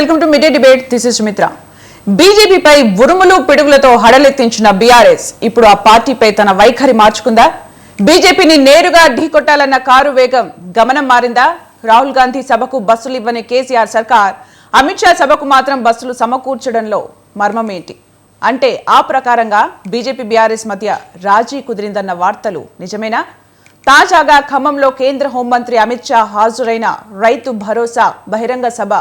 Welcome to midday debate. This is Sumitra. బీజేపీపై ఉరుములు పిడుగులతో హడలెత్తించిన బీఆర్ఎస్ ఇప్పుడు ఆ పార్టీపై తన వైఖరి మార్చుకుందా? బీజేపీని నేరుగా ఢీకొట్టాలన్న కారు వేగం గమనం మారిందా? రాహుల్ గాంధీ సభకు బస్సులు ఇవ్వని కేసీఆర్ సర్కార్ అమిత్ షా సభకు మాత్రం బస్సులు సమకూర్చడంలో మర్మమేంటి? అంటే ఆ ప్రకారంగా బీజేపీ బీఆర్ఎస్ మధ్య రాజీ కుదిరిందన్న వార్తలు నిజమేనా? తాజాగా ఖమ్మంలో కేంద్ర హోంమంత్రి అమిత్ షా హాజరైన రైతు భరోసా బహిరంగ సభ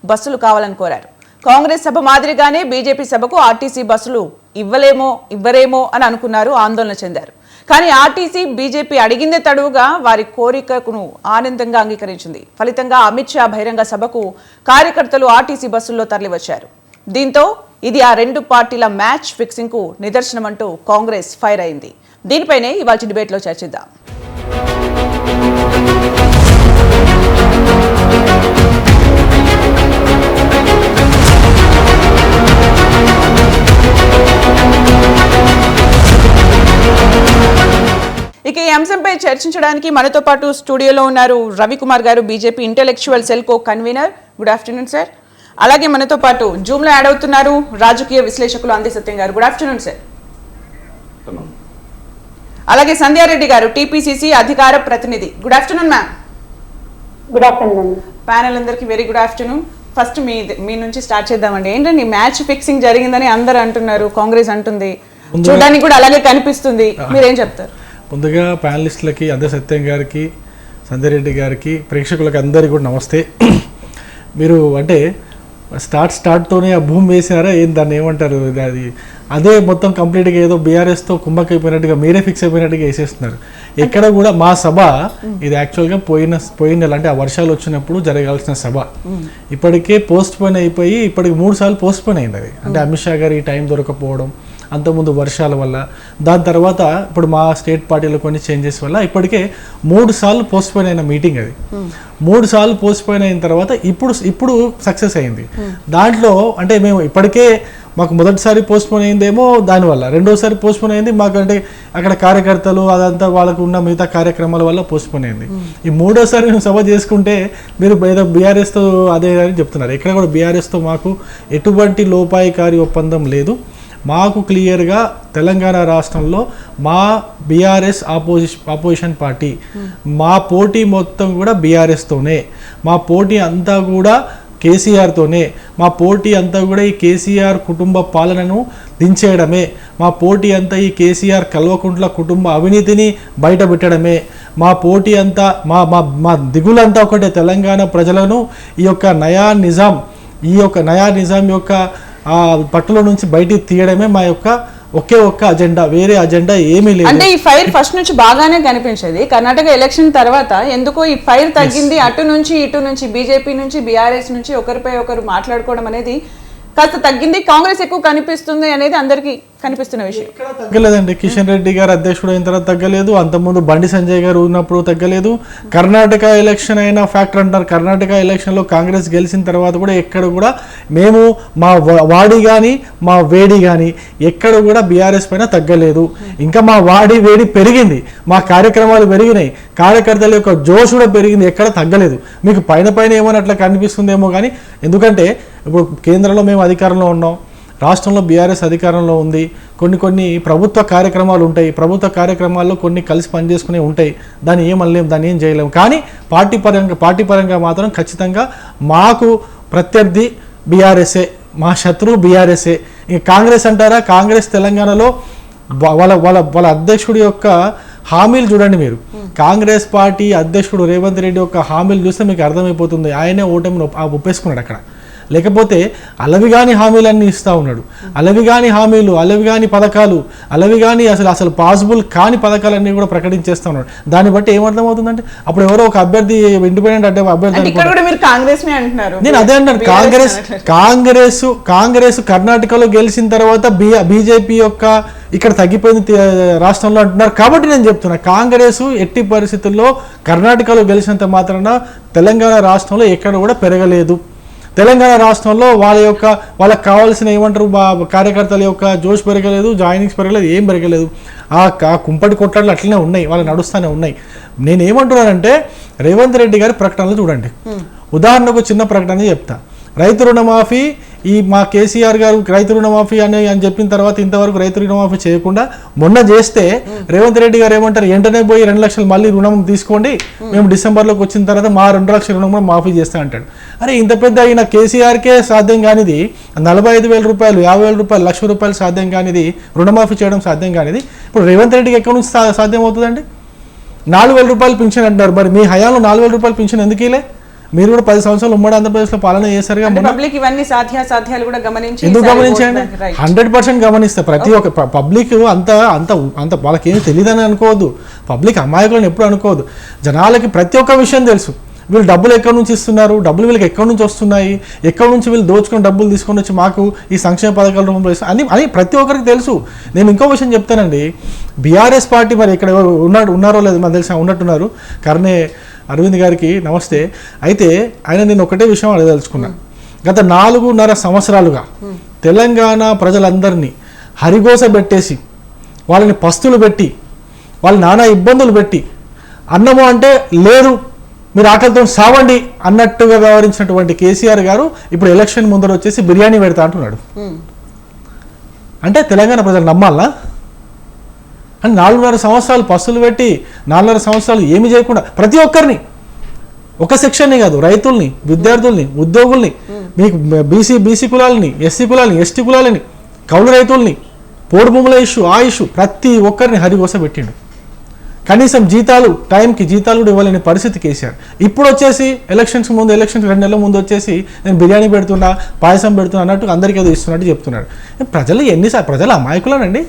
బస్సులు కావాలని కోరారు. కాంగ్రెస్ సభ మాదిరిగానే బీజేపీ సభకు ఆర్టీసీ బస్సులు ఇవ్వరేమో అని అనుకున్నారు, ఆందోళన చెందారు. కానీ ఆర్టీసీ బీజేపీ అడిగిందే తడువుగా వారి కోరికను ఆనందంగా అంగీకరించింది. ఫలితంగా అమిత్ షా బహిరంగ సభకు కార్యకర్తలు ఆర్టీసీ బస్సుల్లో తరలివచ్చారు. దీంతో ఇది ఆ రెండు పార్టీల మ్యాచ్ ఫిక్సింగ్ కు నిదర్శనమంటూ కాంగ్రెస్ ఫైర్ అయింది. దీనిపైనే ఇవాళ డిబేట్లో చర్చిద్దాం. ఇక ఈ అంశంపై చర్చించడానికి మనతో పాటు స్టూడియోలో ఉన్నారు రవికుమార్ గారు, BJP intellectual cell co convener. Good afternoon sir. అలాగే మనతో పాటు జూమ్ లో యాడ్ అవుతున్నారు రాజకీయ విశ్లేషకులు అంది సత్యం గారు. Good afternoon sir. అలాగే సంధ్యారెడ్డి గారు, టీపీసీసీ అధికార ప్రతినిధి. Good afternoon ma'am. Good afternoon. Panel అందరికి వెరీ గుడ్ ఆఫ్టర్నూన్. ఫస్ట్ మీ నుంచి స్టార్ట్ చేద్దామండి. ఏంటండి మ్యాచ్ ఫిక్సింగ్ జరిగిందని అందరూ అంటున్నారు, కాంగ్రెస్ అంటుంది, చూడడానికి కూడా అలాగే కనిపిస్తుంది, మీరేం చెప్తారు? ముందుగా ప్యానలిస్టులకి, అందే సత్యం గారికి, సంధ్యారెడ్డి గారికి, ప్రేక్షకులకి అందరికీ కూడా నమస్తే. మీరు అంటే స్టార్ట్తోనే ఆ భూమి వేసారా ఏం, దాన్ని ఏమంటారు, అది అదే మొత్తం కంప్లీట్గా ఏదో బీఆర్ఎస్తో కుమ్మకైపోయినట్టుగా మీరే ఫిక్స్ అయిపోయినట్టుగా వేసేస్తున్నారు. ఎక్కడ కూడా మా సభ ఇది యాక్చువల్గా పోయిన నెల అంటే ఆ వర్షాలు వచ్చినప్పుడు జరగాల్సిన సభ ఇప్పటికే పోస్ట్ పోన్ అయిపోయి ఇప్పటికి 3 సార్లు పోస్ట్ పోన్ అయింది. అది అంటే అమిత్ షా గారి టైం దొరకపోవడం, అంతకుముందు వర్షాల వల్ల, దాని తర్వాత ఇప్పుడు మా స్టేట్ పార్టీలో కొన్ని చేంజెస్ వల్ల ఇప్పటికే 3 సార్లు పోస్ట్ పోన్ అయిన మీటింగ్. అది 3 సార్లు పోస్ట్ పోన్ అయిన తర్వాత ఇప్పుడు సక్సెస్ అయింది. దాంట్లో అంటే మేము ఇప్పటికే మాకు మొదటిసారి పోస్ట్ పోన్ అయిందేమో దానివల్ల, రెండోసారి పోస్ట్ పోన్ అయింది మాకు అంటే అక్కడ కార్యకర్తలు అదంతా వాళ్ళకు ఉన్న మిగతా కార్యక్రమాల వల్ల పోస్ట్ పోన్ అయింది. ఈ 3వసారి మేము సభ చేసుకుంటే మీరు ఏదో బీఆర్ఎస్తో అదే అని చెప్తున్నారు. ఇక్కడ కూడా బీఆర్ఎస్తో మాకు ఎటువంటి లోపాయికారి ఒప్పందం లేదు. మాకు క్లియర్గా తెలంగాణ రాష్ట్రంలో మా బీఆర్ఎస్ ఆపోజిషన్ పార్టీ, మా పోటీ మొత్తం కూడా బీఆర్ఎస్తోనే, మా పోటీ అంతా కూడా కేసీఆర్తోనే, మా పోటీ అంతా కూడా ఈ కేసీఆర్ కుటుంబ పాలనను దించేయడమే, మా పోటీ అంతా ఈ కేసీఆర్ కల్వకుంట్ల కుటుంబ అవినీతిని బయట పెట్టడమే, మా పోటీ అంతా మా దిగులంతా ఒకటే తెలంగాణ ప్రజలను ఈ యొక్క నయా నిజాం యొక్క ఆ పట్టుల నుంచి బయటికి తీయడమే మా యొక్క ఒకే ఒక్క అజెండా, వేరే అజెండా ఏమీ లేదు. అంటే ఈ ఫైర్ ఫస్ట్ నుంచి బాగానే కనిపించేది. కర్ణాటక ఎలక్షన్ తర్వాత ఎందుకో ఈ ఫైర్ తగ్గింది. అటు నుంచి బీజేపీ నుంచి బీఆర్ఎస్ నుంచి ఒకరిపై ఒకరు మాట్లాడుకోవడం అనేది కాస్త తగ్గింది. కాంగ్రెస్ ఎక్కువ కనిపిస్తుంది అనేది అందరికీ కనిపిస్తున్న విషయం. తగ్గలేదండి. కిషన్ రెడ్డి గారు అధ్యక్షుడు అయిన తర్వాత తగ్గలేదు, అంతకుముందు బండి సంజయ్ గారు ఉన్నప్పుడు తగ్గలేదు. కర్ణాటక ఎలక్షన్ అయిన ఫ్యాక్టర్ అంటారు. కర్ణాటక ఎలక్షన్లో కాంగ్రెస్ గెలిచిన తర్వాత కూడా ఎక్కడ కూడా మేము మా వాడి కానీ మా వేడి కానీ ఎక్కడ కూడా బీఆర్ఎస్ పైన తగ్గలేదు. ఇంకా మా వాడి వేడి పెరిగింది, మా కార్యక్రమాలు పెరిగినాయి, కార్యకర్తల యొక్క జోష్ కూడా పెరిగింది, ఎక్కడ తగ్గలేదు. మీకు పైన ఏమో అట్లా కనిపిస్తుందేమో కానీ, ఎందుకంటే ఇప్పుడు కేంద్రంలో మేము అధికారంలో ఉన్నాం, రాష్ట్రంలో బీఆర్ఎస్ అధికారంలో ఉంది. కొన్ని ప్రభుత్వ కార్యక్రమాలు ఉంటాయి, ప్రభుత్వ కార్యక్రమాల్లో కొన్ని కలిసి పనిచేసుకునే ఉంటాయి, దాన్ని ఏమనలేము, దాన్ని ఏం చేయలేము. కానీ పార్టీ పరంగా మాత్రం ఖచ్చితంగా మాకు ప్రత్యర్థి బీఆర్ఎస్ఏ, మా శత్రువు బీఆర్ఎస్ఏ. ఇంక కాంగ్రెస్ అంటారా, కాంగ్రెస్ తెలంగాణలో వాళ్ళ అధ్యక్షుడి యొక్క హామీలు చూడండి. మీరు కాంగ్రెస్ పార్టీ అధ్యక్షుడు రేవంత్ రెడ్డి యొక్క హామీలు చూస్తే మీకు అర్థమైపోతుంది ఆయనే ఓటమిని ఒప్పేసుకున్నాడు అక్కడ. లేకపోతే అలవిగాని హామీలన్నీ ఇస్తూ ఉన్నాడు, అలవిగాని హామీలు, అలవిగాని పథకాలు, అలవిగాని అసలు పాసిబుల్ కాని పథకాలన్నీ కూడా ప్రకటించేస్తూ ఉన్నాడు. దాన్ని బట్టి ఏమర్థమవుతుందంటే అప్పుడు ఎవరో ఒక అభ్యర్థి ఇండిపెండెంట్ అభ్యర్థి నేను అదే అంటాను. కాంగ్రెస్ కర్ణాటకలో గెలిచిన తర్వాత బీజేపీ యొక్క ఇక్కడ తగ్గిపోయింది రాష్ట్రంలో అంటున్నారు. కాబట్టి నేను చెప్తున్నా, కాంగ్రెస్ ఎట్టి పరిస్థితుల్లో కర్ణాటకలో గెలిచినంత మాత్రాన తెలంగాణ రాష్ట్రంలో ఎక్కడ కూడా పెరగలేదు. తెలంగాణ రాష్ట్రంలో వాళ్ళకి కావాల్సిన ఏమంటారు కార్యకర్తల యొక్క జోష్ పెరగలేదు, జాయినింగ్స్ పెరగలేదు, ఏం పెరగలేదు. ఆ కుంపటి కొట్లాట్లు అట్లనే ఉన్నాయి, వాళ్ళు నడుస్తూనే ఉన్నాయి. నేనేమంటున్నానంటే రేవంత్ రెడ్డి గారి ప్రకటనలు చూడండి. ఉదాహరణకు చిన్న ప్రకటన చెప్తా. రైతు రుణమాఫీ మా కేసీఆర్ గారు రైతు రుణమాఫీ అని చెప్పిన తర్వాత ఇంతవరకు రైతు రుణమాఫీ చేయకుండా మొన్న చేస్తే రేవంత్ రెడ్డి గారు ఏమంటారు, వెంటనే పోయి 2 లక్షలు మళ్ళీ రుణం తీసుకోండి, మేము డిసెంబర్లోకి వచ్చిన తర్వాత మా 2 లక్షల రుణం కూడా మాఫీ చేస్తా అంటాడు. అరే ఇంత పెద్ద అయిన కేసీఆర్కే సాధ్యం కానిది 45,000 రూపాయలు, 50,000 రూపాయలు, 1,00,000 రూపాయలు సాధ్యం కానిది, రుణమాఫీ చేయడం సాధ్యం కానిది ఇప్పుడు రేవంత్ రెడ్డికి ఎక్కడి నుంచి సాధ్యం అవుతుందండి? 4,000 రూపాయలు పింఛన్ అంటారు. మరి మీ హయాంలో 4,000 రూపాయలు పింఛన్ ఎందుకు ఇలే? మీరు కూడా 10 సంవత్సరాలు ఉమ్మడి ఆంధ్రప్రదేశ్లో పాలన చేశారుగా. ఎందుకు గమనించండి? 100% గమనిస్తే ప్రతి ఒక్క పబ్లిక్ అంత వాళ్ళకేమీ తెలియదని అనుకోవద్దు. పబ్లిక్ అమాయకులను ఎప్పుడు అనుకోవద్దు. జనాలకి ప్రతి ఒక్క విషయం తెలుసు. వీళ్ళు డబ్బులు ఎక్కడి నుంచి ఇస్తున్నారు, డబ్బులు వీళ్ళకి ఎక్కడి నుంచి వస్తున్నాయి, ఎక్కడి నుంచి వీళ్ళు దోచుకొని డబ్బులు తీసుకొని వచ్చి మాకు ఈ సంక్షేమ పథకాల రూపంలో అని ప్రతి ఒక్కరికి తెలుసు. నేను ఇంకో విషయం చెప్తానండి, బీఆర్ఎస్ పార్టీ మరి ఇక్కడ ఉన్నారో లేదు మనకు తెలిసి ఉన్నట్టున్నారు, కర్నే అరవింద్ గారికి నమస్తే. అయితే ఆయన నేను ఒకటే విషయం అడగదలుచుకున్నా. గత 4.5 సంవత్సరాలుగా తెలంగాణ ప్రజలందరినీ హరిగోస పెట్టేసి వాళ్ళని పస్తులు పెట్టి వాళ్ళు నానా ఇబ్బందులు పెట్టి అన్నము అంటే లేదు మీరు ఆకలితో సావండి అన్నట్టుగా వ్యవహరించినటువంటి కేసీఆర్ గారు ఇప్పుడు ఎలక్షన్ ముందర వచ్చేసి బిర్యానీ పెడతా అంటున్నాడు. అంటే తెలంగాణ ప్రజలు నమ్మాలా? అని 4.5 సంవత్సరాలు పస్తులు పెట్టి 4.5 సంవత్సరాలు ఏమి చేయకుండా ప్రతి ఒక్కరిని, ఒక సెక్షన్ని కాదు, రైతుల్ని, విద్యార్థుల్ని, ఉద్యోగుల్ని, మీకు బీసీ కులాలని, ఎస్సీ కులాలని, ఎస్టీ కులాలని, కౌలు రైతుల్ని, పోడు భూముల ఇష్యూ, ఆ ఇష్యూ ప్రతి ఒక్కరిని హరిగోస పెట్టిండు. కనీసం టైంకి జీతాలు కూడా ఇవ్వలేని పరిస్థితి కేసీఆర్. ఇప్పుడు వచ్చేసి ఎలక్షన్స్ 2 నెలల ముందు వచ్చేసి నేను బిర్యానీ పెడుతున్నా, పాయసం పెడుతున్నా అన్నట్టు అందరికీ ఏదో ఇస్తున్నట్టు చెప్తున్నాడు. ప్రజలు అమాయకులనండి.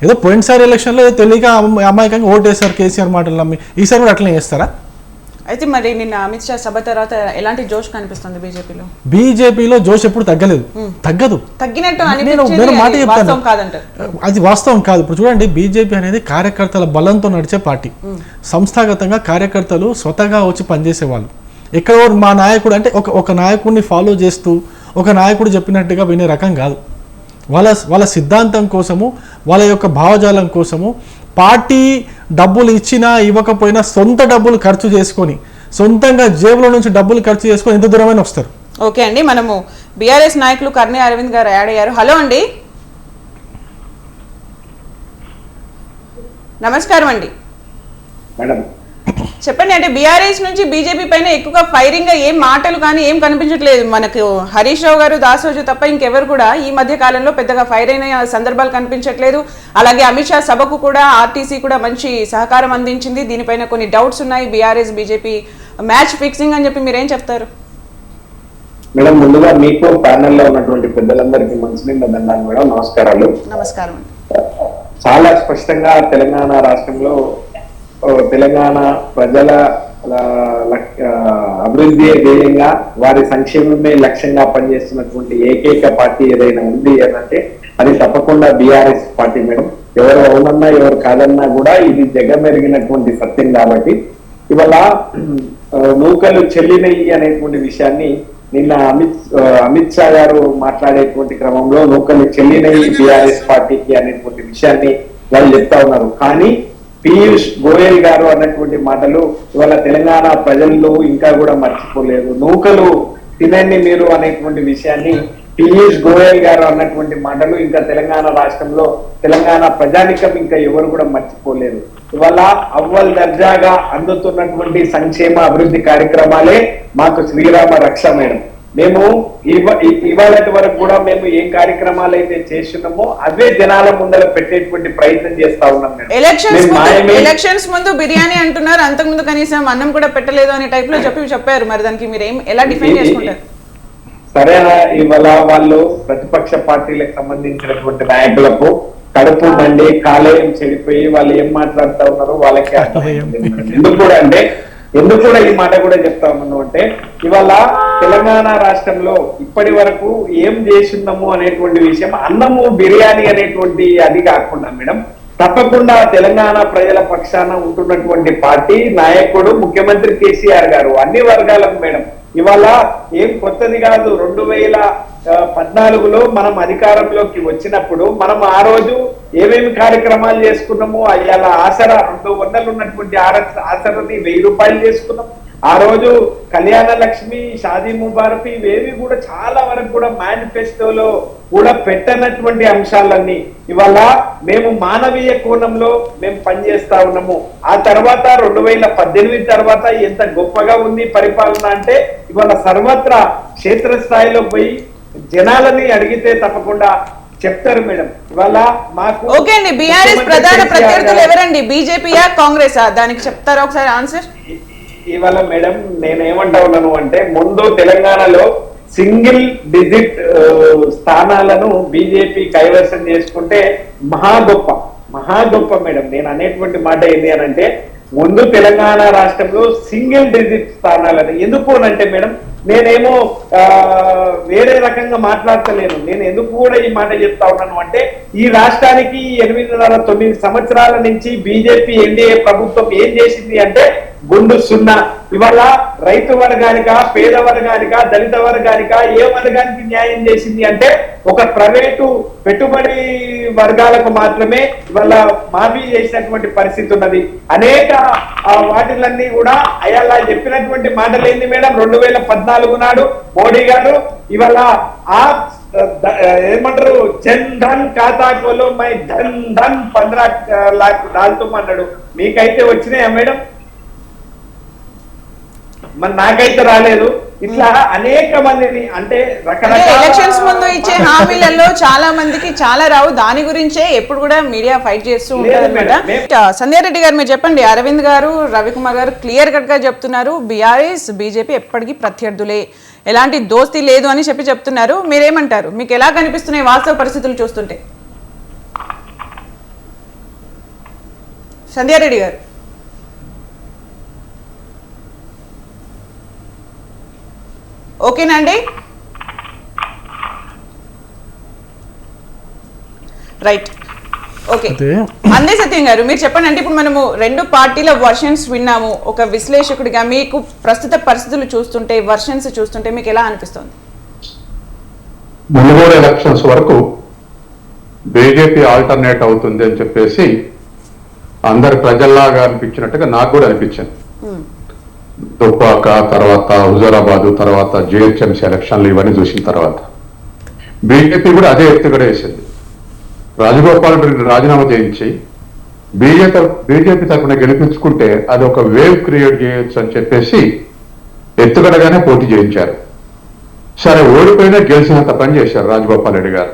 ఏదో పోయినసారి ఎలక్షన్లో ఏదో తెలియక అమాయకంగా ఓటేశారు కేసీఆర్ మాటలు నమ్మి, ఈసారి కూడా అట్లనే చేస్తారా? అయితే మరి నిన్న అమిత్ షా సభ తర్వాత ఎలాంటి జోష్ కనిపిస్తుంది బీజేపీలో జోష్ ఎప్పుడు తగ్గదు. తగ్గినట్టు నేను మాట చెప్తాను, అది వాస్తవం కాదు. ఇప్పుడు చూడండి, బీజేపీ అనేది కార్యకర్తల బలంతో నడిచే పార్టీ. సంస్థాగతంగా కార్యకర్తలు స్వతగా వచ్చి పనిచేసేవాళ్ళు. ఎక్కడో మా నాయకుడు అంటే ఒక నాయకుడిని ఫాలో చేస్తూ ఒక నాయకుడు చెప్పినట్టుగా వినే రకం కాదు. వాళ్ళ సిద్ధాంతం కోసము, వాళ్ళ యొక్క భావజాలం కోసము పార్టీ డబ్బులు ఇచ్చినా ఇవ్వకపోయినా సొంత డబ్బులు ఖర్చు చేసుకొని, సొంతంగా జేబులో నుంచి డబ్బులు ఖర్చు చేసుకొని ఎంత దూరమైనా వస్తారు. ఓకే అండి, మనము బీఆర్ఎస్ నాయకులు కర్నే అరవింద్ గారు యాడ్ అయ్యారు. హలో అండి, నమస్కారం అండి. చెప్పండి, అంటే బీఆర్ఎస్ నుంచి బీజేపీ పైన ఎక్కువగా ఫైరింగ్ ఏం మాటలు కానీ ఏం కనిపించట్లేదు. మనకు హరీష్ రావు గారు, దాసోజు తప్ప ఇంకెవరు కూడా ఈ మధ్య కాలంలో పెద్దగా ఫైర్ అయిన సందర్భాలు కనిపించట్లేదు. అలాగే అమిత్ షా సభకు కూడా ఆర్టీసీ కూడా మంచి సహకారం అందించింది. దీనిపైన కొన్ని డౌట్స్ ఉన్నాయి. బీఆర్ఎస్ బీజేపీ మ్యాచ్ ఫిక్సింగ్ అని చెప్పి మీరేం చెప్తారు? మేడం, ముందుగా మీకు ప్యానెల్ లో ఉన్నటువంటి పెద్దలందరికీ మంచినీళ్ళ దండాలు మేడం. నమస్కారాలు. నమస్కారం. చాలా స్పష్టంగా తెలంగాణ రాష్ట్రంలో తెలంగాణ ప్రజల అభివృద్ధి ధ్యేయంగా వారి సంక్షేమమే లక్ష్యంగా పనిచేస్తున్నటువంటి ఏకైక పార్టీ ఏదైనా ఉంది అంటే అది తప్పకుండా బీఆర్ఎస్ పార్టీ మేడం. ఎవరు అవునన్నా ఎవరు కాదన్నా కూడా ఇది జగమెరిగినటువంటి సత్యం. కాబట్టి ఇవాళ నూకలు చెల్లినయ్యి అనేటువంటి విషయాన్ని నిన్న అమిత్ షా గారు మాట్లాడేటువంటి క్రమంలో నూకలు చెల్లినయ్యి బీఆర్ఎస్ పార్టీకి అనేటువంటి విషయాన్ని వాళ్ళు చెప్తా ఉన్నారు. కానీ పీయూష్ గోయల్ గారు అన్నటువంటి మాటలు ఇవాళ తెలంగాణ ప్రజల్లో ఇంకా కూడా మర్చిపోలేదు. నూకలు తినండి మీరు అనేటువంటి విషయాన్ని పీయూష్ గోయల్ గారు అన్నటువంటి మాటలు ఇంకా తెలంగాణ రాష్ట్రంలో తెలంగాణ ప్రజానికం ఇంకా ఎవరు కూడా మర్చిపోలేదు. ఇవాళ అవ్వల్ దర్జాగా అందుతున్నటువంటి సంక్షేమ అభివృద్ధి కార్యక్రమాలే మాకు శ్రీరామ రక్ష మేడం. మేము ఇవాళటి వరకు కూడా మేము ఏ కార్యక్రమాలు అయితే చేస్తున్నామో అవే జనాల ముందర పెట్టేటువంటి ప్రయత్నం చేస్తా ఉన్నాం. ఎలక్షన్స్ ముందు బిర్యానీ అంటున్నారు, అంతకుముందు కనీసం అన్నం కూడా పెట్టలేదు అనే టైప్ లో చెప్పారు. మరి దానికి మీరు ఎలా డిఫైన్ చేసుకుంటారు? సరేనా, ఇవాళ వాళ్ళు ప్రతిపక్ష పార్టీలకు సంబంధించినటువంటి నాయకులకు కడుపు మండి కాలేయం చెడిపోయి వాళ్ళు ఏం మాట్లాడుతూ ఉన్నారో వాళ్ళకి ఎందుకు కూడా ఈ మాట కూడా చెప్తా ఉన్నాను అంటే ఇవాళ తెలంగాణ రాష్ట్రంలో ఇప్పటి వరకు ఏం చేస్తున్నాము అనేటువంటి విషయం అన్నము బిర్యానీ అనేటువంటి అది కాకుండా మేడం, తప్పకుండా తెలంగాణ ప్రజల పక్షాన ఉంటున్నటువంటి పార్టీ నాయకుడు ముఖ్యమంత్రి కేసీఆర్ గారు అన్ని వర్గాలకు మేడం. ఇవాళ ఏం కొత్తది కాదు. 2014లో మనం అధికారంలోకి వచ్చినప్పుడు మనం ఆ రోజు ఏమేమి కార్యక్రమాలు చేసుకున్నామో అయ్యాల ఆసరా 200 ఉన్నటువంటి ఆసరాని 1000 రూపాయలు చేసుకున్నాం. ఆ రోజు కళ్యాణ లక్ష్మి, షాదీ ముబారక్ ఇవేవి కూడా చాలా వరకు కూడా మేనిఫెస్టోలో కూడా పెట్టనటువంటి అంశాలన్నీ ఇవాళ మేము మానవీయ కోణంలో మేము పనిచేస్తా ఉన్నాము. ఆ తర్వాత 2018 తర్వాత ఎంత గొప్పగా ఉంది పరిపాలన అంటే ఇవాళ సర్వత్రా క్షేత్రస్థాయిలో పోయి జనాలని అడిగితే తప్పకుండా చెప్తారు మేడం. ఇవాళ మాకు ఓకే అండి, బీఆర్ఎస్ ప్రధాన ప్రత్యర్థులు ఎవరండి? బీజేపీయా, కాంగ్రెసా? దానికి చెప్తారా ఒకసారి ఆన్సర్? ఇవాళ మేడం నేను ఏమంటా ఉన్నాను అంటే ముందు తెలంగాణలో సింగిల్ డిజిట్ స్థానాలను బీజేపీ కైవసం చేసుకుంటే మహా గొప్ప మేడం. నేను అనేటువంటి మాట ఏంటి అని అంటే ముందు తెలంగాణ రాష్ట్రంలో సింగిల్ డిజిట్ స్థానాలను ఎందుకు అంటే మేడం నేనేమో వేరే రకంగా మాట్లాడతలేను. నేను ఎందుకు కూడా ఈ మాట చెప్తా ఉన్నాను అంటే ఈ రాష్ట్రానికి 8.5-9 సంవత్సరాల నుంచి బీజేపీ ఎన్డీఏ ప్రభుత్వం ఏం చేసింది అంటే గుండు సున్నా. ఇవాళ రైతు వర్గానిక, పేద వర్గానిక, దళిత వర్గానిక ఏ వర్గానికి న్యాయం చేసింది అంటే ఒక ప్రైవేటు పెట్టుబడి వర్గాలకు మాత్రమే ఇవాళ మాఫీ చేసినటువంటి పరిస్థితి ఉన్నది. అనేక వాటిలన్నీ కూడా అలా చెప్పినటువంటి మాటలు ఏంది మేడం 2014 నాడు మోడీ గారు ఇవాళ ఆ ఏమంటారు జన్ ధన్ ఖాతా కోలో మై ధన్ ధన్ 15 लाख దాల్తామన్నాడు. మీకైతే వచ్చినాయా మేడం? మరి నాకైతే రాలేదు. ఇట్లా అనేక మందిని అంటే రకరకాల ఎలక్షన్స్ ముందు ఇచ్చే హామీలలో చాలా మందికి చాలా రావు. దాని గురించే ఎప్పుడు కూడా మీడియా ఫైట్ చేస్తూ ఉంటారు అనమాట. సంధ్యా రెడ్డి గారు మీరు చెప్పండి. అరవింద్ గారు, రవికుమార్ గారు క్లియర్ కట్ గా చెప్తున్నారు బీఆర్ఎస్ బీజేపీ ఎప్పటికీ ప్రత్యర్థులే, ఎలాంటి దోస్తీ లేదు అని చెప్తున్నారు. మీరేమంటారు? మీకు ఎలా కనిపిస్తున్నాయి వాస్తవ పరిస్థితులు చూస్తుంటే? సంధ్యా రెడ్డి గారు ఓకేనండి? Right, okay. అందే సత్యం గారు మీరు చెప్పండి. అంటే ఇప్పుడు మనము రెండు పార్టీల వర్షన్స్ విన్నాము. ఒక విశ్లేషకుడిగా మీకు ప్రస్తుత పరిస్థితులు చూస్తుంటే, వర్షన్స్ చూస్తుంటే మీకు ఎలా అనిపిస్తుంది? మునుగోడు ఎలక్షన్స్ వరకు బీజేపీ ఆల్టర్నేట్ అవుతుంది అని చెప్పేసి అందరి ప్రజల్లాగా అనిపించినట్టుగా నాకు కూడా అనిపించింది. దుబ్బాక తర్వాత హుజూరాబాద్ తర్వాత జిహెచ్ఎంసీ ఎలక్షన్లు ఇవన్నీ చూసిన తర్వాత బీజేపీ కూడా అదే ఎత్తుగడ వేసింది. రాజగోపాల్ రెడ్డిని రాజీనామా చేయించి బీజేపీ తరఫున గెలిపించుకుంటే అది ఒక వేవ్ క్రియేట్ చేయొచ్చు అని చెప్పేసి ఎత్తుగడగానే పోటీ చేయించారు. సరే ఓడిపోయినా గెలిచినంత పని చేశారు రాజగోపాల్ రెడ్డి గారు.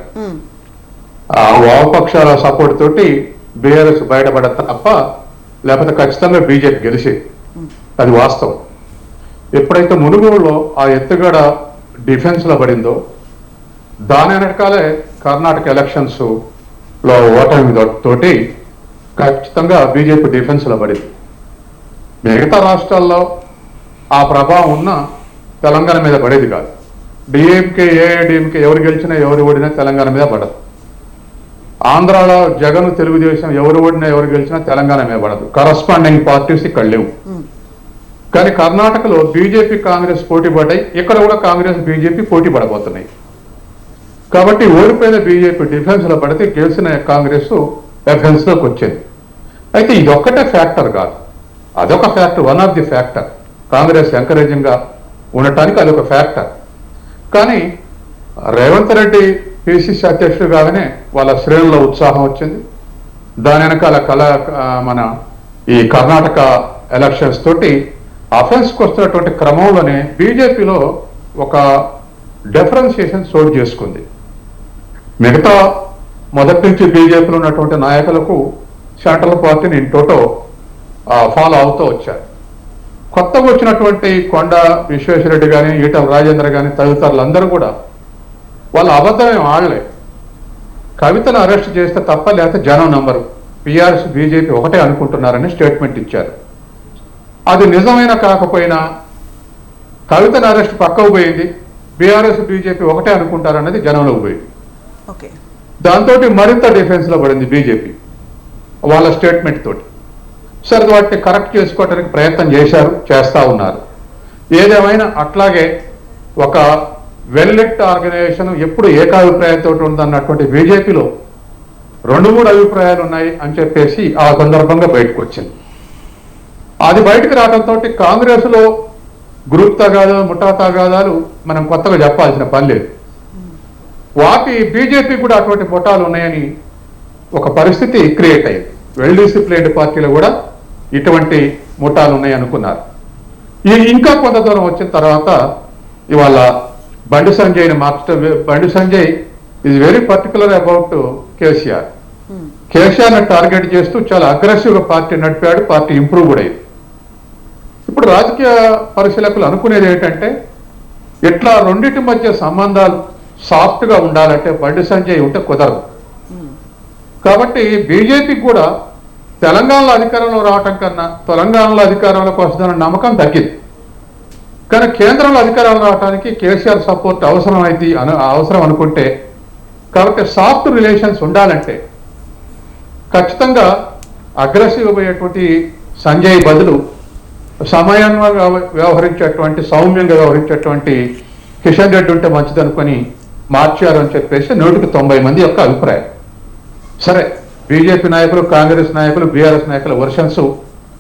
ఆ వామపక్షాల సపోర్ట్ తోటి బీఆర్ఎస్ బయటపడ తప్ప లేకపోతే ఖచ్చితంగా బీజేపీ గెలిచి అది వాస్తవం. ఎప్పుడైతే మునుగోడులో ఆ ఎత్తుగడ డిఫెన్స్ లో పడిందో దాని వెనకాలే కర్ణాటక ఎలక్షన్స్ లో ఓటమి తోటి ఖచ్చితంగా బీజేపీ డిఫెన్స్ లో పడింది. మిగతా రాష్ట్రాల్లో ఆ ప్రభావం ఉన్న తెలంగాణ మీద పడేది కాదు. డిఎంకే ఏఐడిఎంకే ఎవరు గెలిచినా ఎవరు ఓడినా తెలంగాణ మీద పడదు. ఆంధ్రాలో జగన్ తెలుగుదేశం ఎవరు ఓడినా ఎవరు గెలిచినా తెలంగాణ మీద పడదు. కరస్పాండింగ్ పార్టీస్ ఇక్కడ లేవు. కానీ కర్ణాటకలో బీజేపీ కాంగ్రెస్ పోటీ పడ్డాయి. ఇక్కడ కూడా కాంగ్రెస్ బీజేపీ పోటీ పడబోతున్నాయి. కాబట్టి ఓడిపోయిన బీజేపీ డిఫెన్స్ లో పడితే గెలిచిన కాంగ్రెస్ డిఫెన్స్ లోకి వచ్చేది. అయితే ఇదొక్కటే ఫ్యాక్టర్ కాదు, అదొక factor, one of the factor. Congress encouraging గా ఉండటానికి అదొక ఫ్యాక్టర్. కానీ రేవంత్ రెడ్డి పిసిసి అధ్యక్షుడు కాగానే వాళ్ళ శ్రేణుల్లో ఉత్సాహం వచ్చింది. దాని వెనకాల మన ఈ కర్ణాటక ఎలక్షన్స్ తోటి అఫెన్స్కి వస్తున్నటువంటి క్రమంలోనే బీజేపీలో ఒక డిఫరెన్షియేషన్ చోటు చేసుకుంది. మిగతా మొదటి నుంచి బీజేపీలో ఉన్నటువంటి నాయకులకు సెంట్రల్ పార్టీని ఇంటోటో ఫాలో అవుతూ వచ్చారు. కొత్తగా వచ్చినటువంటి కొండ విశ్వేశ్వరరెడ్డి కానీ, ఈటల రాజేంద్ర కానీ తదితరులందరూ కూడా వాళ్ళ అబద్ధమే ఆడలే. కవితను అరెస్ట్ చేస్తే తప్ప లేకపోతే జనం నంబరు పిఆర్ఎస్ బీజేపీ ఒకటే అనుకుంటున్నారని స్టేట్మెంట్ ఇచ్చారు. అది నిజమైన కాకపోయినా కవితను అరెస్ట్ పక్కకు పోయింది, బీఆర్ఎస్ బీజేపీ ఒకటే అనుకుంటారన్నది జనంలోకి పోయింది. దాంతో మరింత డిఫెన్స్ లో పడింది బీజేపీ వాళ్ళ స్టేట్మెంట్ తోటి. సరే వాటిని కరెక్ట్ చేసుకోవడానికి ప్రయత్నం చేస్తా ఉన్నారు. ఏదేమైనా అట్లాగే ఒక వెల్లెట్ ఆర్గనైజేషన్ ఎప్పుడు ఏకాభిప్రాయంతో ఉందన్నటువంటి బీజేపీలో 2-3 అభిప్రాయాలు ఉన్నాయి అని చెప్పేసి ఆ సందర్భంగా బయటకు వచ్చింది. అది బయటకు రావడంతో కాంగ్రెస్ లో గ్రూప్ తగాదాలు, ముఠా తగాదాలు మనం కొత్తగా చెప్పాల్సిన పని లేదు. వాటి బీజేపీ కూడా అటువంటి ముఠాలు ఉన్నాయని ఒక పరిస్థితి క్రియేట్ అయింది. వెల్ డిసిప్లైన్డ్ పార్టీలు కూడా ఇటువంటి ముఠాలు ఉన్నాయి అనుకున్నారు. ఇంకా కొంత దూరం వచ్చిన తర్వాత ఇవాళ బండి సంజయ్ని మార్చడం. Bandi Sanjay is very particular about KCR. కేసీఆర్ని టార్గెట్ చేస్తూ చాలా అగ్రెసివ్గా పార్టీ నడిపాడు. పార్టీ ఇంప్రూవ్ కూడా అయింది. ఇప్పుడు రాజకీయ పరిశీలకులు అనుకునేది ఏంటంటే, ఇట్లా రెండింటి మధ్య సంబంధాలు సాఫ్ట్గా ఉండాలంటే బండి సంజయ్ ఉంటే కుదరదు. కాబట్టి బీజేపీకి కూడా తెలంగాణలో అధికారంలో రావటం కన్నా తెలంగాణలో అధికారంలోకి వస్తుందన్న నమ్మకం తగ్గింది. కానీ కేంద్రంలో అధికారంలో రావడానికి కేసీఆర్ సపోర్ట్ అవసరం అనుకుంటే, కాబట్టి సాఫ్ట్ రిలేషన్స్ ఉండాలంటే ఖచ్చితంగా అగ్రెసివ్ అయ్యేటువంటి సంజయ్ బదులు సమయంగా వ్యవహరించేటువంటి, సౌమ్యంగా వ్యవహరించేటువంటి కిషన్ రెడ్డి ఉంటే మంచిది అనుకుని మార్చారు అని చెప్పేసి 190 మంది యొక్క అభిప్రాయం. సరే, బీజేపీ నాయకులు, కాంగ్రెస్ నాయకులు, బీఆర్ఎస్ నాయకుల వర్షన్స్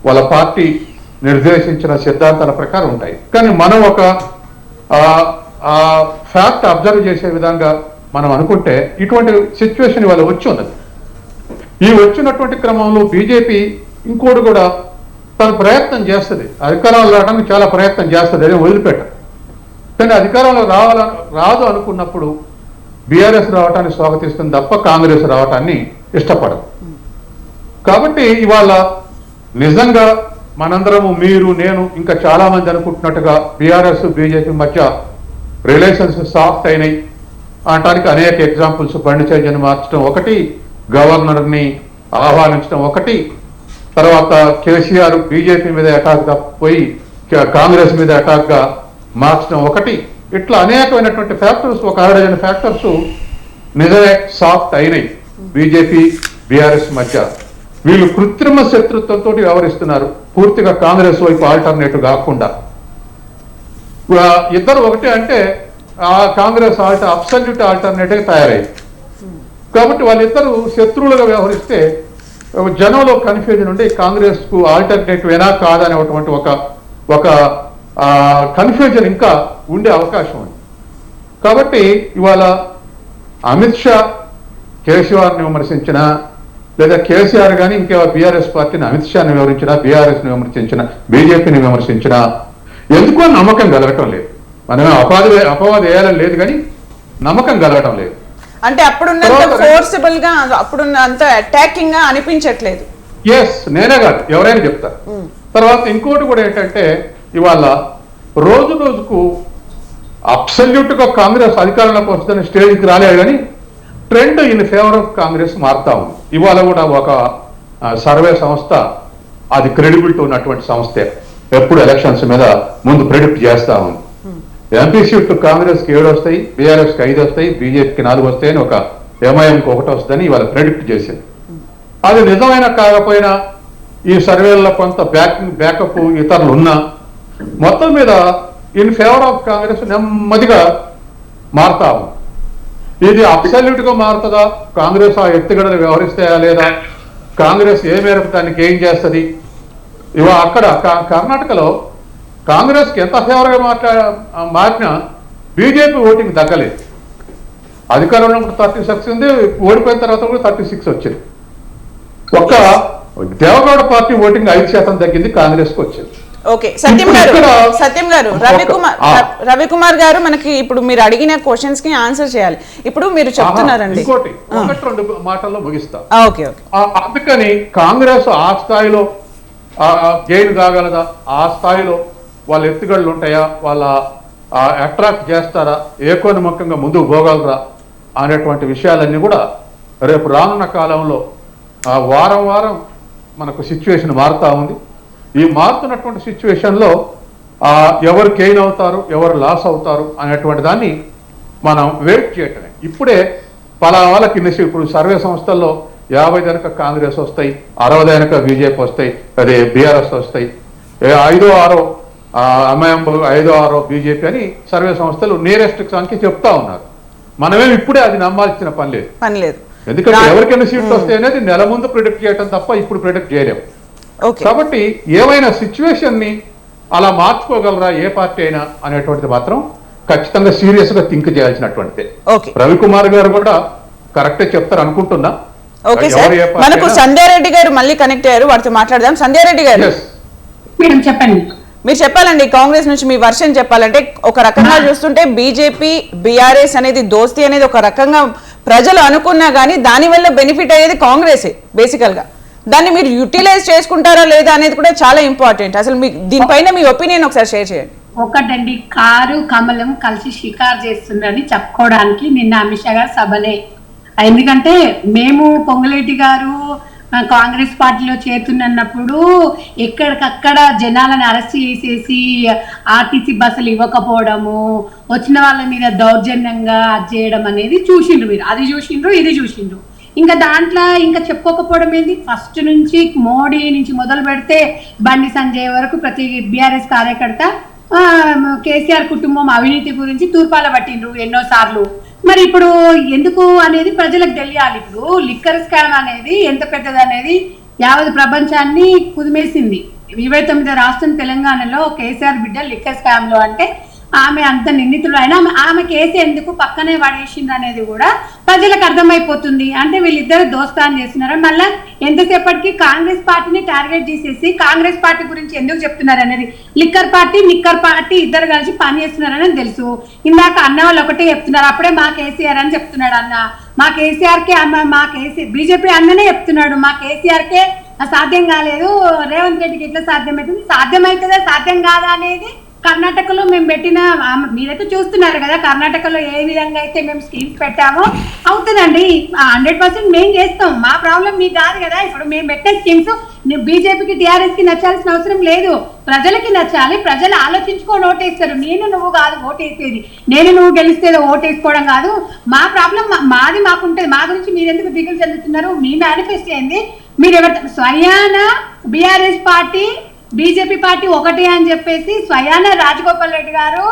వాళ్ళ పార్టీ నిర్దేశించిన సిద్ధాంతాల ప్రకారం ఉంటాయి. కానీ మనం ఒక ఫ్యాక్ట్ అబ్జర్వ్ చేసే విధంగా మనం అనుకుంటే ఇటువంటి సిచ్యువేషన్ ఇవాళ వచ్చి ఉన్నది. ఈ వచ్చినటువంటి క్రమంలో బీజేపీ ఇంకోటి కూడా తను ప్రయత్నం చేస్తుంది, అధికారంలో రావడానికి చాలా ప్రయత్నం చేస్తుంది, అదే వదిలిపెట్ట. కానీ అధికారంలో రాదు అనుకున్నప్పుడు బీఆర్ఎస్ రావటాన్ని స్వాగతిస్తుంది తప్ప కాంగ్రెస్ రావటాన్ని ఇష్టపడదు. కాబట్టి ఇవాళ నిజంగా మనందరము, మీరు, నేను, ఇంకా చాలా మంది అనుకుంటున్నట్టుగా బీఆర్ఎస్ బీజేపీ మధ్య రిలేషన్స్ సాఫ్ట్ అయినాయి అనటానికి అనేక ఎగ్జాంపుల్స్. బండి సంజయ్ని మార్చడం ఒకటి, గవర్నర్ని ఆహ్వానించడం ఒకటి, తర్వాత కేసీఆర్ బీజేపీ మీద అటాక్గా పోయి కాంగ్రెస్ మీద అటాక్గా మార్చడం ఒకటి. ఇట్లా అనేకమైనటువంటి ఫ్యాక్టర్స్, ఒక 6 ఫ్యాక్టర్స్ నిజమే సాఫ్ట్ అయినాయి బీజేపీ బీఆర్ఎస్ మధ్య. వీళ్ళు కృత్రిమ శత్రుత్వంతో వ్యవహరిస్తున్నారు, పూర్తిగా కాంగ్రెస్ వైపు ఆల్టర్నేటివ్ కాకుండా. ఇద్దరు ఒకటి అంటే ఆ కాంగ్రెస్ అబ్సల్యూట్ ఆల్టర్నేటివ్ తయారైంది. కాబట్టి వాళ్ళిద్దరూ శత్రువులుగా వ్యవహరిస్తే జనంలో కన్ఫ్యూజన్ ఉండి కాంగ్రెస్ కు ఆల్టర్నేటివ్ ఏనా కాదనేటువంటి ఒక కన్ఫ్యూజన్ ఇంకా ఉండే అవకాశం ఉంది. కాబట్టి ఇవాళ అమిత్ షా కేసీఆర్ని విమర్శించిన, లేదా కేసీఆర్ కానీ ఇంకా బీఆర్ఎస్ పార్టీని అమిత్ షాని వివరించిన, బీఆర్ఎస్ని విమర్శించిన, బీజేపీని విమర్శించిన, ఎందుకో నమ్మకం కలగటం లేదు. మనమే అపవాదం వేయాలని లేదు, కానీ నమ్మకం కలగటం లేదు. అంటే అప్పుడున్నంత ఫోర్సిబుల్ గా, అప్పుడున్నంత అటాకింగ్ గా అనిపించట్లేదు. ఎస్, నేనే కాదు, ఎవరైనా చెప్తారు. తర్వాత ఇంకోటి కూడా ఏంటంటే, ఇవాళ రోజు రోజుకు అబ్సల్యూట్ గా కాంగ్రెస్ అధికారంలోకి వస్తుందని స్టేజ్కి రాలేదు, కానీ trend in favour of Congress మారుతా ఉంది. ఇవాళ కూడా ఒక సర్వే సంస్థ, అది క్రెడిబిలిటీ ఉన్నటువంటి సంస్థే, ఎప్పుడు ఎలక్షన్స్ మీద ముందు ప్రెడిక్ట్ చేస్తా ఉంది. ఎంపీ సీట్లు కాంగ్రెస్కి 7 వస్తాయి, బీఆర్ఎస్కి 5 వస్తాయి, బీజేపీకి 4 వస్తాయని, ఒక ఎంఐఎంకి 1 వస్తుందని ఇవాళ ప్రెడిక్ట్ చేసింది. అది నిజమైన కాకపోయినా ఈ సర్వేల్లో కొంత బ్యాకప్ ఇతరులు ఉన్నా మొత్తం మీద ఇన్ ఫేవర్ ఆఫ్ కాంగ్రెస్ నెమ్మదిగా మారుతా ఉంది. ఇది అబ్సల్యూట్ గా మారుతుందా, కాంగ్రెస్ ఆ ఎత్తుగడలు వ్యవహరిస్తాయా లేదా, కాంగ్రెస్ ఏ మేరకు దానికి ఏం చేస్తుంది? అక్కడ కర్ణాటకలో కాంగ్రెస్ కి ఎంత ఫేవర్ గా మారినా బీజేపీ ఓటింగ్ తగ్గలేదు. అధికారంలో 36 ఉంది, ఓడిపోయిన తర్వాత కూడా 36 వచ్చింది. ఒక్క దేవగౌడ పార్టీ ఓటింగ్ 5% తగ్గింది, కాంగ్రెస్ కి వచ్చింది. ఓకే, సత్యం గారు, రవికుమార్ గారు మనకి ఇప్పుడు మీరు అడిగిన క్వశ్చన్స్ కి ఆన్సర్ చేయాలి. ఇప్పుడు మీరు చెప్తున్నారండి, ఇంకోటి 1-2 మాటల్లో ముగిస్తా. అందుకని కాంగ్రెస్ ఆ స్థాయిలో గెయిన్ కాగలదా, ఆ స్థాయిలో వాళ్ళ ఎత్తుగడలు ఉంటాయా, వాళ్ళ అట్రాక్ట్ చేస్తారా, ఏకోన్ముఖంగా ముందుకు పోగలరా అనేటువంటి విషయాలన్నీ కూడా రేపు రానున్న కాలంలో వారం వారం మనకు సిచ్యువేషన్ మారుతా ఉంది. ఈ మారుతున్నటువంటి సిచ్యువేషన్లో ఎవరు గెయిన్ అవుతారు, ఎవరు లాస్ అవుతారు అనేటువంటి దాన్ని మనం వెయిట్ చేయటమే. ఇప్పుడే వాళ్ళకి ఇప్పుడు సర్వే సంస్థల్లో 50 కనుక కాంగ్రెస్ వస్తాయి, 60 కనుక బీజేపీ వస్తాయి, అదే బీఆర్ఎస్ వస్తాయి, 5-6 ఎంఐఎం, 5-6 బీజేపీ అని సర్వే సంస్థలు నియరెస్ట్ సంఖ్య చెప్తా ఉన్నారు. మనమేమి ఇప్పుడే అది నమ్మాల్సిన పని లేదు. ఎందుకంటే ఎవరికైనా సీట్లు వస్తాయి అనేది నెల ముందు ప్రిడిక్ట్ చేయటం తప్ప ఇప్పుడు ప్రిడిక్ట్ చేయలేము. కాబట్టి ఏమైనా సిచ్యువేషన్ ని అలా మార్చుకోగలరా ఏ పార్టీ అయినా అనేటువంటిది మాత్రం ఖచ్చితంగా సీరియస్ గా థింక్ చేయాల్సినటువంటిది. ఓకే, రవికుమార్ గారు కూడా కరెక్టే చెప్తారు అనుకుంటున్నా. ఓకే సార్, మనకు సంధ్యా రెడ్డి గారు మళ్ళీ కనెక్ట్ అయ్యారు, వారితో మాట్లాడదాం. సంధ్యా రెడ్డి గారు, మేడం చెప్పండి. మీరు చెప్పాలండి, కాంగ్రెస్ నుంచి మీ వర్షన్ చెప్పాలంటే. ఒక రకంగా చూస్తుంటే బీజేపీ బీఆర్ఎస్ అనేది దోస్తీ అనేది ఒక రకంగా ప్రజలు అనుకున్నా కానీ దానివల్ల బెనిఫిట్ అయ్యేది కాంగ్రెసే బేసికల్ గా. దాన్ని మీరు యూటిలైజ్ చేసుకుంటారా లేదా అనేది కూడా చాలా ఇంపార్టెంట్. అసలు మీ దీనిపైన మీ ఒపీనియన్ ఒకసారి షేర్ చేయండి. ఒకటండి, కారు కమలం కలిసి షికారు చేస్తుందని చెప్పుకోవడానికి నిన్న అమిత్ షా గారు సభలే. ఎందుకంటే మేము పొంగులేటి గారు కాంగ్రెస్ పార్టీలో చేరుతున్నప్పుడు ఎక్కడికక్కడ జనాలను అరెస్ట్ చేసేసి ఆర్టీసీ బస్సులు ఇవ్వకపోవడము, వచ్చిన వాళ్ళ మీద దౌర్జన్యంగా అది చేయడం అనేది చూసిండ్రు. మీరు అది చూసిండ్రు, ఇది చూసిండ్రు. ఇంకా దాంట్లో ఇంకా చెప్పుకోకపోవడం ఏంది, ఫస్ట్ నుంచి మోడీ నుంచి మొదలు పెడితే బండి సంజయ్ వరకు ప్రతి బీఆర్ఎస్ కార్యకర్త కేసీఆర్ కుటుంబం అవినీతి గురించి తూర్పాల పట్టిండ్రు ఎన్నోసార్లు. మరి ఇప్పుడు ఎందుకు అనేది ప్రజలకు తెలియాలి. ఇప్పుడు లిక్కర్ స్కామ్ అనేది ఎంత పెద్దది అనేది యావత్ ప్రపంచాన్ని కుదిమేసింది. 29 రాష్ట్రం తెలంగాణలో కేసీఆర్ బిడ్డ లిక్కర్ స్కామ్ లో అంటే ఆమె అంత నిందితులు అయినా ఆమె కేసు ఎందుకు పక్కనే పడేసింది అనేది కూడా ప్రజలకు అర్థమైపోతుంది. అంటే వీళ్ళిద్దరు దోస్తాన్ని చేస్తున్నారు. మళ్ళా ఎంతసేపటికి కాంగ్రెస్ పార్టీని టార్గెట్ చేసేసి కాంగ్రెస్ పార్టీ గురించి ఎందుకు చెప్తున్నారు అనేది, లిక్కర్ పార్టీ నిక్కర్ పార్టీ ఇద్దరు కలిసి పని చేస్తున్నారని తెలుసు. ఇందాక అన్న వాళ్ళు ఒకటే చెప్తున్నారు, అప్పుడే మా కేసీఆర్ అని చెప్తున్నాడు అన్న. మా కేసీఆర్ కే అన్న, మా కేసీఆర్ బీజేపీ అన్ననే చెప్తున్నాడు మా కేసీఆర్ కే సాధ్యం కాలేదు, రేవంత్ రెడ్డికి ఎట్లా సాధ్యమవుతుంది, సాధ్యమవుతుందా సాధ్యం కాదా అనేది కర్ణాటకలో మేము పెట్టిన, మీరైతే చూస్తున్నారు కదా కర్ణాటకలో ఏ విధంగా అయితే మేము స్కీమ్స్ పెట్టామో అవుతుందండి. 100% మేము చేస్తాం. మా ప్రాబ్లం మీకు కాదు కదా. ఇప్పుడు మేము పెట్టే స్కీమ్స్ బీజేపీకి టీఆర్ఎస్ కి నచ్చాల్సిన అవసరం లేదు, ప్రజలకి నచ్చాలి. ప్రజలు ఆలోచించుకొని ఓటేస్తారు. నేను నువ్వు కాదు ఓటేసేది, నేను నువ్వు గెలిస్తే ఓటేసుకోవడం కాదు. మా ప్రాబ్లం మాది మాకుంటుంది. మా గురించి మీరు ఎందుకు దిగులు చెందుతున్నారు? మీ మేనిఫెస్టో ఏంది? మీరు ఎవరు స్వయాన బీఆర్ఎస్ పార్టీ బీజేపీ పార్టీ ఒకటే అని చెప్పేసి స్వయాన రాజగోపాల్ రెడ్డి గారు,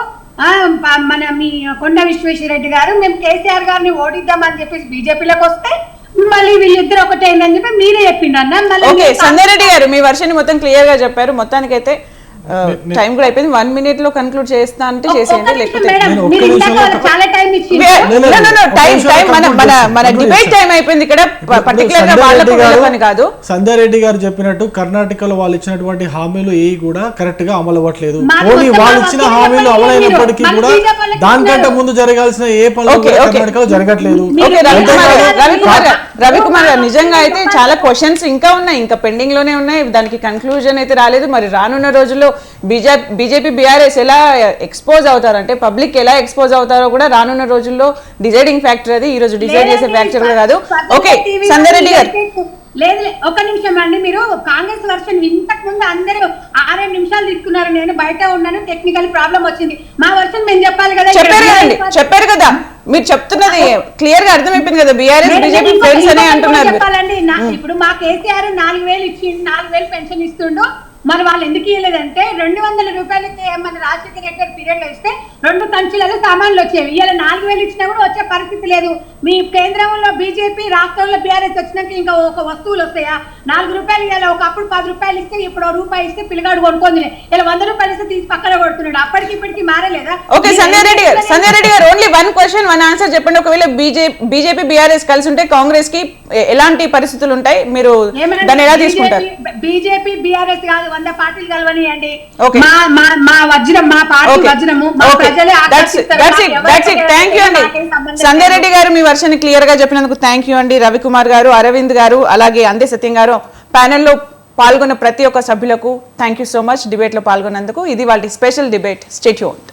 మన మీ కొండ విశ్వేశ్వరరెడ్డి గారు మేము కేసీఆర్ గారిని ఓడిద్దామని చెప్పేసి బీజేపీలోకి వస్తే మళ్ళీ వీళ్ళిద్దరు ఒకటే అని చెప్పి మీరే చెప్పిండు అన్న. ఓకే, సంజయ్ రెడ్డి గారు మీ వర్షన్ మొత్తం క్లియర్ గా చెప్పారు. మొత్తానికైతే టైం కూడా అయిపోయింది. 1 minute లో కన్క్లూడ్ చేస్తా అంటే చేసేయండి, లేకపోతే మన డిబేట్ టైం అయిపోయింది. ఇక్కడ పర్టికులర్ గా వాళ్ళని కాదు. సంధ్యా రెడ్డి గారు చెప్పినట్టు కర్ణాటకలో వాళ్ళు ఇచ్చినటువంటి హామీలు ఏ కూడా కరెక్ట్ గా అమలు అవ్వట్లేదు. పోనీ వాళ్ళు ఇచ్చిన హామీలు అమలైనప్పటికీ కూడా దానికంటే ముందు జరగాల్సిన ఏ పనులు కర్ణాటకలో జరగట్లేదు. రవికుమార్ గారు, నిజంగా అయితే చాలా క్వశ్చన్స్ ఇంకా ఉన్నాయి, ఇంకా పెండింగ్ లోనే ఉన్నాయి. దానికి కన్క్లూజన్ అయితే రాలేదు. మరి రానున్న రోజుల్లో బీజేపీ బీఆర్ఎస్ ఎలా ఎక్స్పోజ్ అవుతారంటే, పబ్లిక్ ఎలా ఎక్స్పోజ్ అవుతారో కూడా రానున్న రోజుల్లో డిసైడింగ్ ఫ్యాక్టర్ అది. ఈ రోజు డిసైడ్ చేసే ఫ్యాక్టర్ కాదు. ఓకే, సంజయ్ రెడ్డి గారు లేదు ఒక నిమిషం అండి. మీరు కాంగ్రెస్ వర్షన్ ఇంతకు ముందు అందరూ 6 నిమిషాలు తీసుకున్నారు. నేను బయట ఉన్నాను, టెక్నికల్ ప్రాబ్లం వచ్చింది. మా వర్షన్ మేము చెప్పాలి కదా. చెప్పారు కదా, మీరు చెప్తున్నది క్లియర్ గా అర్థమైపోయింది కదా. బీఆర్ఎస్ బీజేపీ ఫ్రెండ్స్ అనే అంటున్నారు. చెప్పాలండి, ఇప్పుడు మా కేసీఆర్ 4000 ఇచ్చిండు, 4000 పెన్షన్ ఇస్తుండు. మరి వాళ్ళు ఎందుకు ఇవ్వలేదంటే 200 రూపాయలకి మన రాజశేఖర రెడ్డి గారి పీరియడ్ లో ఇస్తే 2 కంచులలో సామాన్లు వచ్చేవి. ఇవాళ 4000 ఇచ్చినా కూడా వచ్చే పరిస్థితి లేదు. మీ కేంద్రంలో బీజేపీ, రాష్ట్రంలో బీఆర్ఎస్ వచ్చినాక ఇంకా ఒక వస్తువులు వస్తాయా? 4 రూపాయలు ఇవ్వాలి. ఒకప్పుడు 10 రూపాయలు ఇస్తే ఇప్పుడు రూపాయి ఇస్తే పిల్లగాడు కొనుక్కొని ఇలా 100 రూపాయలు ఇస్తే తీసి పక్కన కొడుతున్నాడు. అప్పటికి ఇప్పటికి మారలేదా? ఓకే, సంజయ్ రెడ్డి గారు ఓన్లీ 1 question 1 answer చెప్పండి. ఒకవేళ బీజేపీ బీఆర్ఎస్ కలిసి ఉంటే కాంగ్రెస్ కి ఎలాంటి పరిస్థితులు ఉంటాయి, మీరు దాన్ని ఎలా తీసుకుంటారు? బీజేపీ బీఆర్ఎస్ కాదు, 100 పార్టీలు కలవనియండి. మా వజ్రం, మా పార్టీ వజ్రము, మా ప్రజలే థ్యాంక్ యూ అండి. సంజయ్ రెడ్డి గారు మీ వర్షన్ క్లియర్ గా చెప్పినందుకు థ్యాంక్ యూ అండి. రవికుమార్ గారు, అరవింద్ గారు, అలాగే అందే సత్యం గారు, ప్యానెల్లో పాల్గొన్న ప్రతి ఒక్క సభ్యులకు thank you so much debate లో పాల్గొన్నందుకు. ఇది వాళ్ళ స్పెషల్ డిబేట్. Stay tuned.